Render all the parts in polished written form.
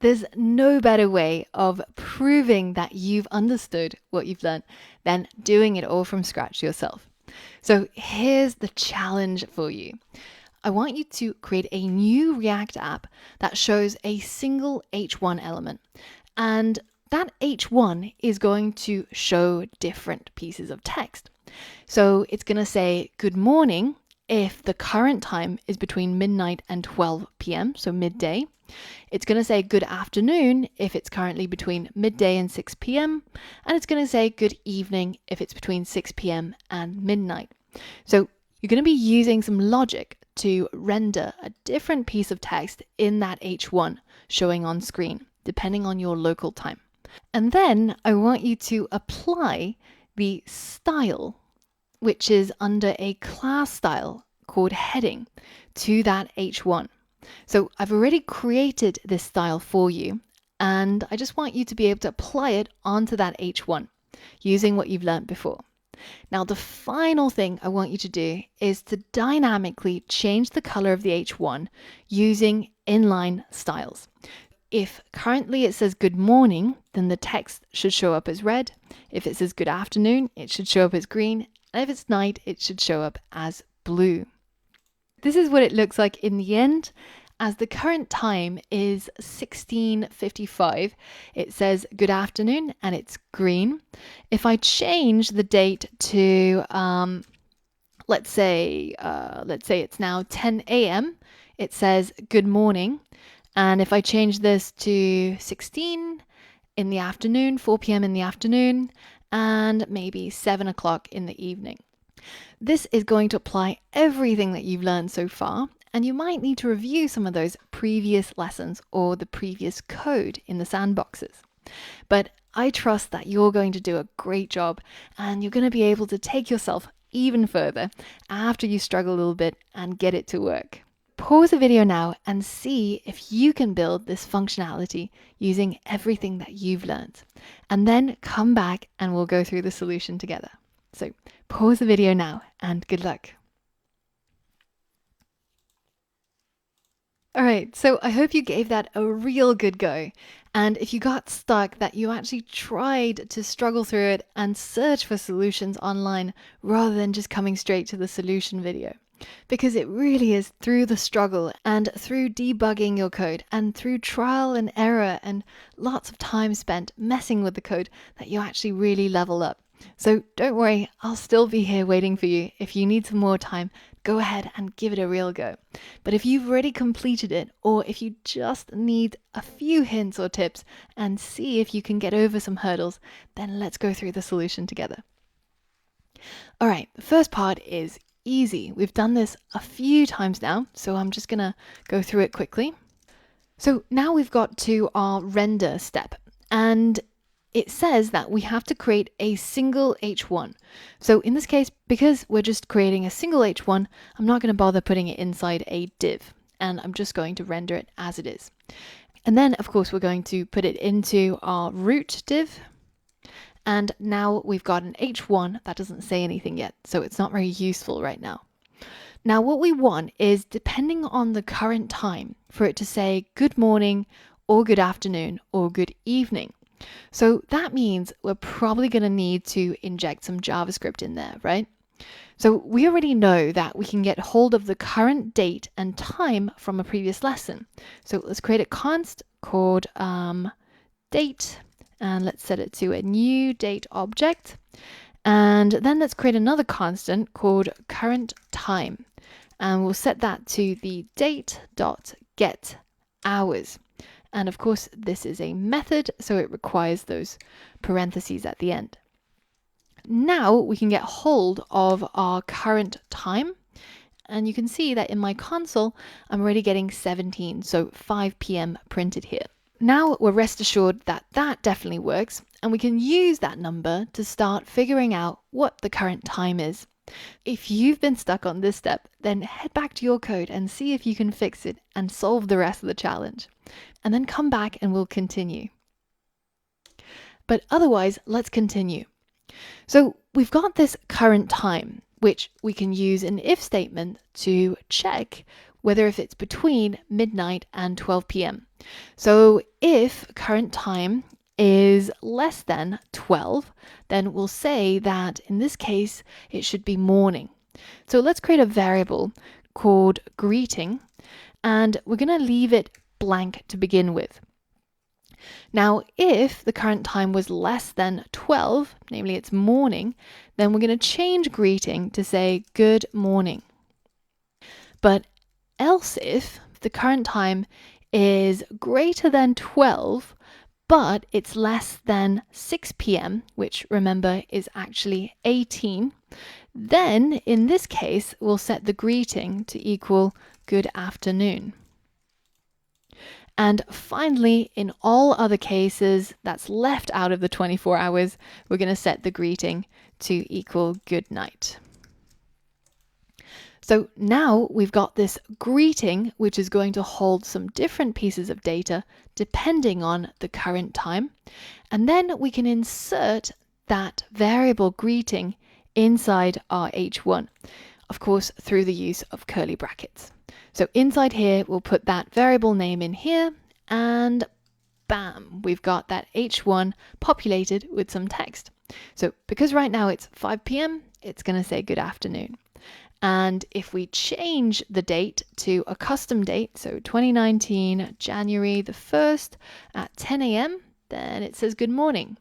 There's no better way of proving that you've understood what you've learned than doing it all from scratch yourself. So here's the challenge for you. I want you to create a new React app that shows a single H1 element. And that H1 is going to show different pieces of text. So it's going to say good morning if the current time is between midnight and 12 p.m., so midday. It's going to say good afternoon if it's currently between midday and 6 p.m. And it's going to say good evening if it's between 6 p.m. and midnight. So you're going to be using some logic to render a different piece of text in that H1 showing on screen, depending on your local time. And then I want you to apply the style, which is under a class style called heading, to that H1. So I've already created this style for you, and I just want you to be able to apply it onto that H1 using what you've learned before. Now, the final thing I want you to do is to dynamically change the color of the H1 using inline styles. If currently it says good morning, then the text should show up as red. If it says good afternoon, it should show up as green. And if it's night, it should show up as blue. This is what it looks like in the end. As the current time is 16:55, it says good afternoon and it's green. If I change the date to, let's say it's now 10 a.m., it says good morning. And if I change this to 16 in the afternoon, 4 p.m. in the afternoon, and maybe 7 o'clock in the evening. This is going to apply everything that you've learned so far, and you might need to review some of those previous lessons or the previous code in the sandboxes. But I trust that you're going to do a great job, and you're going to be able to take yourself even further after you struggle a little bit and get it to work. Pause the video now and see if you can build this functionality using everything that you've learned. And then come back and we'll go through the solution together. So pause the video now and good luck. All right, so I hope you gave that a real good go. And if you got stuck, that you actually tried to struggle through it and search for solutions online rather than just coming straight to the solution video. Because it really is through the struggle and through debugging your code and through trial and error and lots of time spent messing with the code that you actually really level up. So don't worry, I'll still be here waiting for you. If you need some more time, go ahead and give it a real go. But if you've already completed it, or if you just need a few hints or tips and see if you can get over some hurdles, then let's go through the solution together. All right, the first part is easy. We've done this a few times now, so I'm just gonna go through it quickly. So now we've got to our render step, and it says that we have to create a single H1. So in this case, because we're just creating a single H1, I'm not going to bother putting it inside a div, and I'm just going to render it as it is. And then, of course, we're going to put it into our root div. And now we've got an H1 that doesn't say anything yet, so it's not very useful right now. Now, what we want is, depending on the current time, for it to say good morning or good afternoon or good evening. So that means we're probably going to need to inject some JavaScript in there, right? So we already know that we can get hold of the current date and time from a previous lesson. So let's create a const called date, and let's set it to a new date object. And then let's create another constant called current time. And we'll set that to the date.getHours. And of course, this is a method, so it requires those parentheses at the end. Now we can get hold of our current time. And you can see that in my console, I'm already getting 17, so 5 p.m. printed here. Now we're rest assured that that definitely works, and we can use that number to start figuring out what the current time is. If you've been stuck on this step, then head back to your code and see if you can fix it and solve the rest of the challenge. And then come back and we'll continue. But otherwise, let's continue. So we've got this current time, which we can use an if statement to check whether if it's between midnight and 12 p.m. So if current time is less than 12, then we'll say that in this case, it should be morning. So let's create a variable called greeting, and we're going to leave it blank to begin with. Now, if the current time was less than 12, namely it's morning, then we're going to change greeting to say good morning. But else if the current time is greater than 12, but it's less than 6 p.m., which remember is actually 18, then in this case, we'll set the greeting to equal good afternoon. And finally, in all other cases that's left out of the 24 hours, we're going to set the greeting to equal good night. So now we've got this greeting, which is going to hold some different pieces of data depending on the current time. And then we can insert that variable greeting inside our H1, of course, through the use of curly brackets. So inside here, we'll put that variable name in here, and bam, we've got that H1 populated with some text. So because right now it's 5 p.m., it's going to say good afternoon. And if we change the date to a custom date, so 2019, January the 1st at 10 a.m., then it says good morning.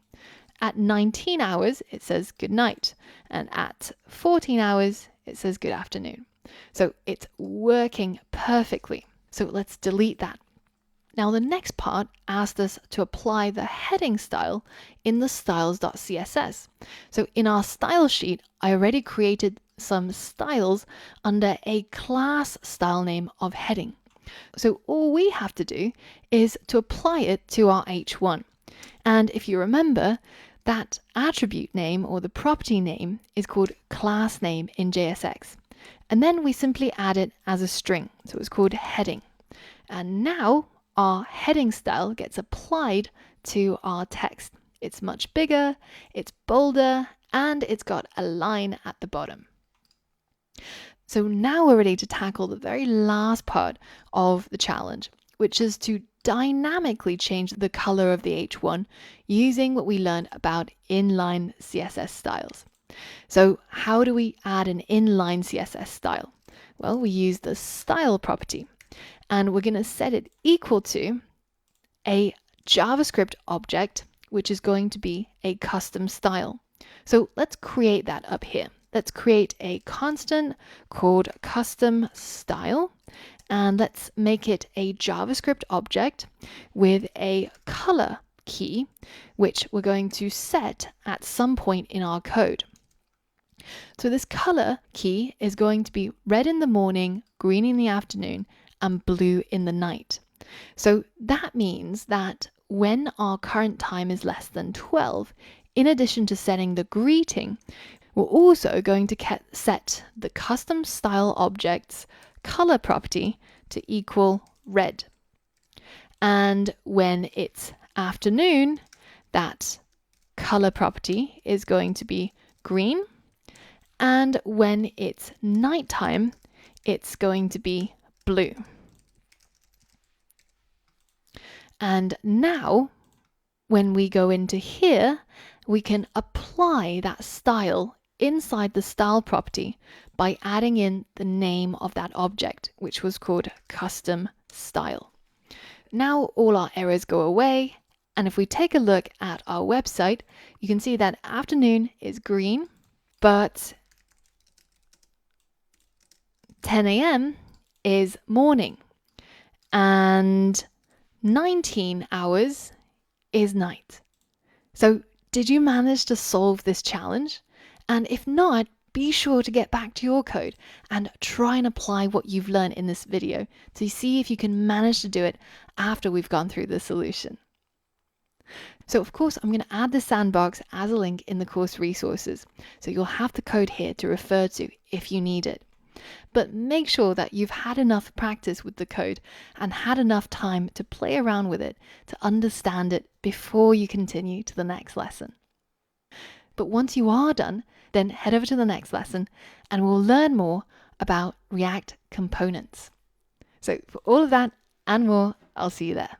At 19 hours, it says good night. And at 14 hours, it says good afternoon. So it's working perfectly. So let's delete that. Now the next part asked us to apply the heading style in the styles.css. So in our style sheet, I already created some styles under a class style name of heading. So all we have to do is to apply it to our H1. And if you remember, that attribute name or the property name is called class name in JSX. And then we simply add it as a string. So it's called heading. And now our heading style gets applied to our text. It's much bigger, it's bolder, and it's got a line at the bottom. So now we're ready to tackle the very last part of the challenge, which is to dynamically change the color of the H1 using what we learned about inline CSS styles. So how do we add an inline CSS style? Well, we use the style property, and we're going to set it equal to a JavaScript object, which is going to be a custom style. So let's create that up here. Let's create a constant called custom style, and let's make it a JavaScript object with a color key, which we're going to set at some point in our code. So this color key is going to be red in the morning, green in the afternoon, and blue in the night. So that means that when our current time is less than 12, in addition to setting the greeting, we're also going to set the custom style object's color property to equal red. And when it's afternoon, that color property is going to be green. And when it's nighttime, it's going to be blue. And now, when we go into here, we can apply that style inside the style property by adding in the name of that object, which was called custom style. Now all our errors go away, and if we take a look at our website, you can see that afternoon is green, but 10 a.m. is morning, and 19 hours is night. So did you manage to solve this challenge? And if not, be sure to get back to your code and try and apply what you've learned in this video to see if you can manage to do it after we've gone through the solution. So of course, I'm going to add the sandbox as a link in the course resources. So you'll have the code here to refer to if you need it. But make sure that you've had enough practice with the code and had enough time to play around with it to understand it before you continue to the next lesson. But once you are done, then head over to the next lesson and we'll learn more about React components. So for all of that and more, I'll see you there.